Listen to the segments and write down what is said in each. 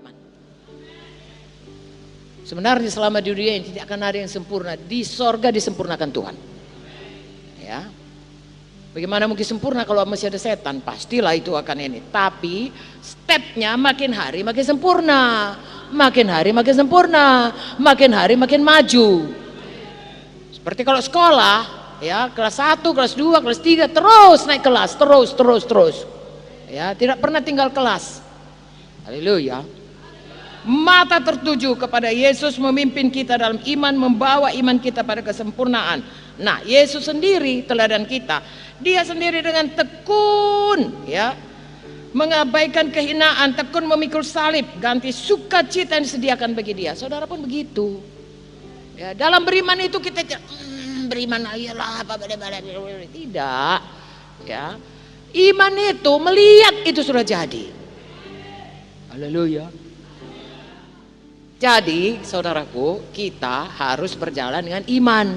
iman. Sebenarnya selama di dunia ini tidak akan ada yang sempurna. Di sorga disempurnakan Tuhan. Ya, bagaimana mungkin sempurna kalau masih ada setan? Pastilah itu akan ini. Tapi stepnya makin hari makin sempurna, makin hari makin sempurna, makin hari makin maju. Seperti kalau sekolah, ya kelas 1, kelas 2, kelas 3 terus naik kelas, terus. Ya, tidak pernah tinggal kelas. Haleluya. Mata tertuju kepada Yesus memimpin kita dalam iman, membawa iman kita pada kesempurnaan. Nah, Yesus sendiri teladan kita. Dia sendiri dengan tekun, ya, mengabaikan kehinaan, tekun memikul salib, ganti sukacita yang disediakan bagi dia. Saudara pun begitu. Ya, dalam beriman itu kita beriman ayolah apa tidak. Ya, iman itu melihat itu sudah jadi. Haleluya. Jadi saudaraku, kita harus berjalan dengan iman.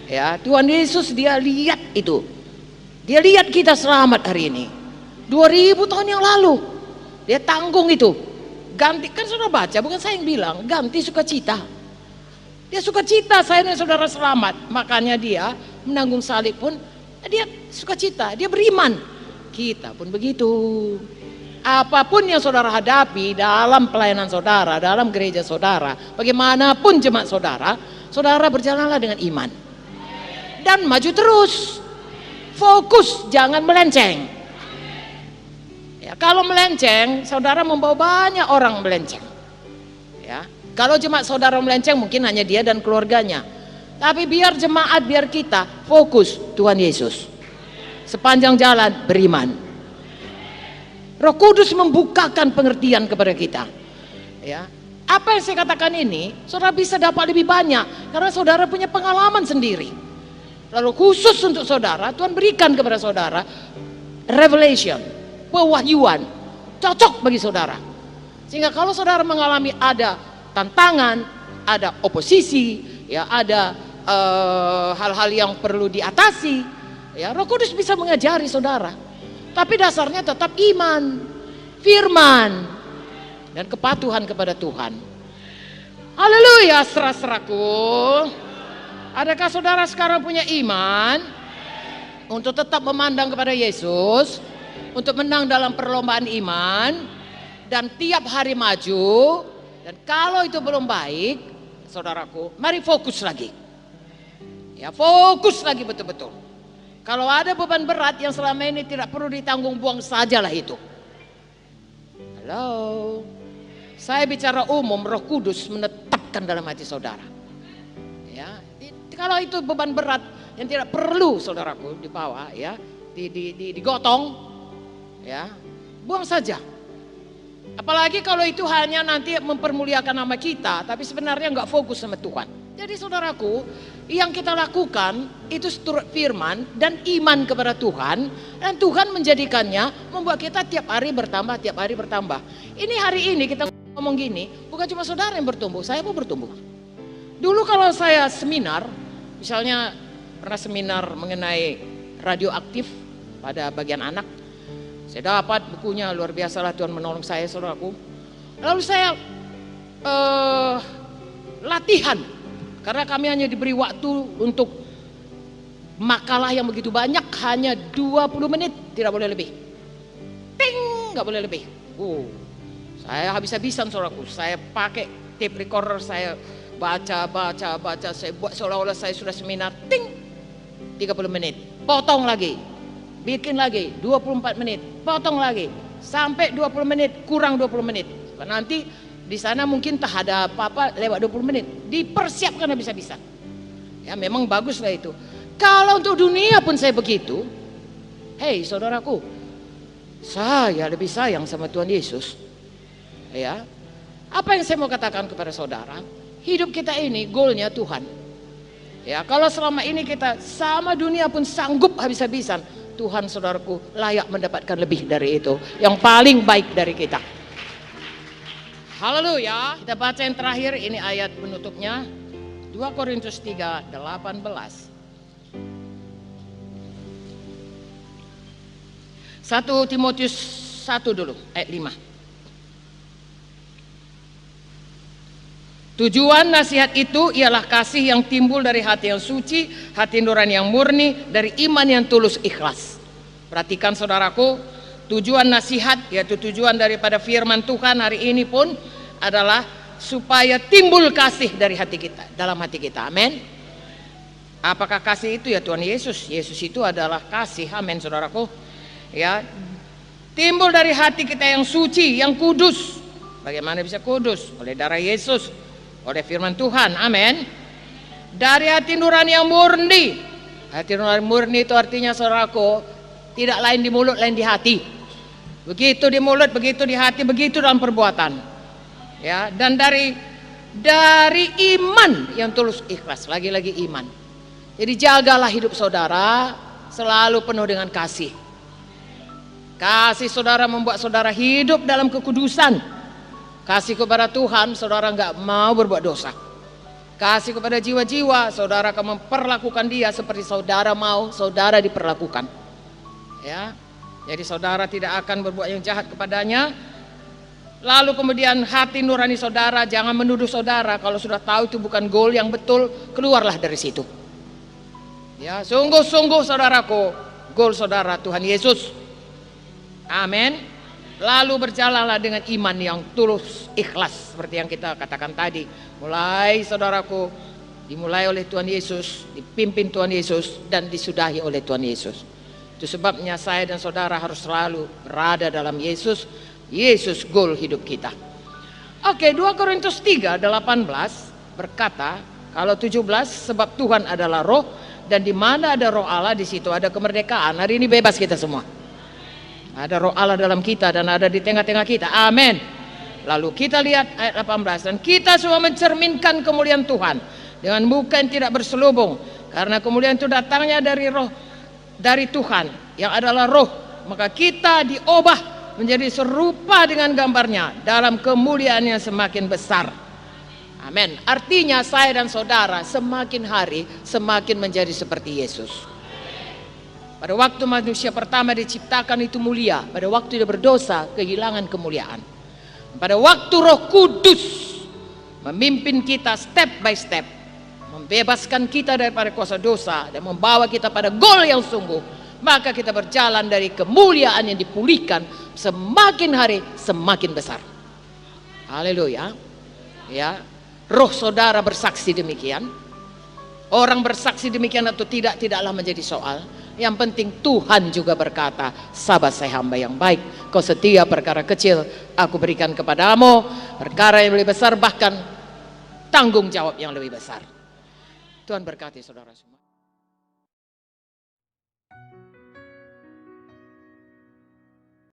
Ya, Tuhan Yesus dia lihat itu. Dia lihat kita selamat hari ini. 2000 tahun yang lalu. Dia tanggung itu. Ganti, kan saudara baca, bukan saya yang bilang, ganti sukacita. Dia sukacita saya dan saudara selamat. Makanya dia menanggung salib pun dia sukacita, dia beriman. Kita pun begitu. Apapun yang saudara hadapi dalam pelayanan saudara, dalam gereja saudara, bagaimanapun jemaat saudara, saudara berjalanlah dengan iman dan maju terus, fokus, jangan melenceng. Ya, kalau melenceng, saudara membawa banyak orang melenceng. Ya, kalau jemaat saudara melenceng, mungkin hanya dia dan keluarganya. Tapi biar jemaat, biar kita fokus Tuhan Yesus. Sepanjang jalan beriman. Roh Kudus membukakan pengertian kepada kita. Ya, apa yang saya katakan ini, saudara bisa dapat lebih banyak karena saudara punya pengalaman sendiri. Lalu khusus untuk saudara, Tuhan berikan kepada saudara revelation, pewahyuan, cocok bagi saudara. Sehingga kalau saudara mengalami ada tantangan, ada oposisi, ya ada hal-hal yang perlu diatasi, ya Roh Kudus bisa mengajari saudara. Tapi dasarnya tetap iman, firman, dan kepatuhan kepada Tuhan. Haleluya, saudaraku. Adakah saudara sekarang punya iman untuk tetap memandang kepada Yesus, untuk menang dalam perlombaan iman, dan tiap hari maju? Dan kalau itu belum baik, saudaraku, mari fokus lagi. Ya, fokus lagi betul-betul. Kalau ada beban berat yang selama ini tidak perlu ditanggung, buang sajalah itu. Halo, saya bicara umum, Roh Kudus menetapkan dalam hati saudara. Ya, kalau itu beban berat yang tidak perlu saudaraku dibawa, ya, digotong, ya, buang saja. Apalagi kalau itu hanya nanti mempermuliakan nama kita, tapi sebenarnya nggak fokus sama Tuhan. Jadi saudaraku, yang kita lakukan itu seturut firman dan iman kepada Tuhan, dan Tuhan menjadikannya membuat kita tiap hari bertambah, tiap hari bertambah. Ini hari ini kita ngomong gini, bukan cuma saudara yang bertumbuh, saya pun bertumbuh. Dulu kalau saya seminar, misalnya pernah seminar mengenai radioaktif pada bagian anak, saya dapat bukunya, luar biasa lah Tuhan menolong saya, saudaraku. Lalu saya latihan, karena kami hanya diberi waktu untuk makalah yang begitu banyak, hanya 20 menit, tidak boleh lebih. Ting, nggak boleh lebih. Saya habis-habisan saudaraku, saya pakai tape recorder, saya baca, saya buat seolah-olah saya sudah seminar. Ting, 30 menit, potong lagi, bikin lagi 24 menit, potong lagi, sampai 20 menit, kurang 20 menit. Nanti di sana mungkin tak ada apa-apa lewat 20 menit, dipersiapkan habis-habisan. Ya memang baguslah itu. Kalau untuk dunia pun saya begitu. Hei saudaraku, saya lebih sayang sama Tuhan Yesus. Ya, apa yang saya mau katakan kepada saudara? Hidup kita ini goalnya Tuhan. Ya, kalau selama ini kita sama dunia pun sanggup habis-habisan, Tuhan saudaraku layak mendapatkan lebih dari itu, yang paling baik dari kita. Haleluya. Kita baca yang terakhir, ini ayat penutupnya, 2 Korintus 3:18. 1 Timotius 1 dulu, ayat 5. Tujuan nasihat itu ialah kasih yang timbul dari hati yang suci, hati nurani yang murni, dari iman yang tulus ikhlas. Perhatikan saudaraku, tujuan nasihat yaitu tujuan daripada firman Tuhan hari ini pun adalah supaya timbul kasih dari hati kita, dalam hati kita. Amin. Apakah kasih itu? Ya Tuhan Yesus. Yesus itu adalah kasih. Amin saudaraku. Ya, timbul dari hati kita yang suci, yang kudus. Bagaimana bisa kudus? Oleh darah Yesus, oleh firman Tuhan. Amin. Dari hati nurani yang murni. Hati nurani murni itu artinya saudaraku, tidak lain di mulut, lain di hati. Begitu di mulut, begitu di hati, begitu dalam perbuatan. Ya, dan dari iman yang tulus ikhlas. Lagi-lagi iman. Jadi jagalah hidup saudara selalu penuh dengan kasih. Kasih saudara membuat saudara hidup dalam kekudusan. Kasih kepada Tuhan, saudara nggak mau berbuat dosa. Kasih kepada jiwa-jiwa, saudara akan memperlakukan dia seperti saudara mau saudara diperlakukan. Ya, jadi saudara tidak akan berbuat yang jahat kepadanya. Lalu kemudian hati nurani saudara, jangan menuduh saudara kalau sudah tahu itu bukan goal yang betul, keluarlah dari situ. Ya, sungguh-sungguh saudaraku, goal saudara Tuhan Yesus. Amin. Lalu berjalanlah dengan iman yang tulus, ikhlas seperti yang kita katakan tadi. Mulai saudaraku, dimulai oleh Tuhan Yesus, dipimpin Tuhan Yesus dan disudahi oleh Tuhan Yesus. Itu sebabnya saya dan saudara harus selalu berada dalam Yesus. Yesus goal hidup kita. Oke, 2 Korintus 3:18 berkata, kalau 17 sebab Tuhan adalah roh dan di mana ada roh Allah di situ ada kemerdekaan. Hari ini bebas kita semua. Ada roh Allah dalam kita dan ada di tengah-tengah kita. Amin. Lalu kita lihat ayat 18, dan kita semua mencerminkan kemuliaan Tuhan dengan muka yang tidak berselubung, karena kemuliaan itu datangnya dari roh, dari Tuhan yang adalah roh. Maka kita diubah menjadi serupa dengan gambarnya dalam kemuliaan yang semakin besar. Amin. Artinya saya dan saudara semakin hari semakin menjadi seperti Yesus. Pada waktu manusia pertama diciptakan itu mulia, pada waktu dia berdosa kehilangan kemuliaan. Pada waktu Roh Kudus memimpin kita step by step, membebaskan kita daripada kuasa dosa dan membawa kita pada goal yang sungguh, maka kita berjalan dari kemuliaan yang dipulihkan semakin hari semakin besar. Haleluya. Ya, roh saudara bersaksi demikian. Orang bersaksi demikian atau tidak, tidaklah menjadi soal. Yang penting Tuhan juga berkata, sahabat saya hamba yang baik, kau setia perkara kecil, aku berikan kepadamu perkara yang lebih besar, bahkan tanggung jawab yang lebih besar. Tuhan berkati saudara semua.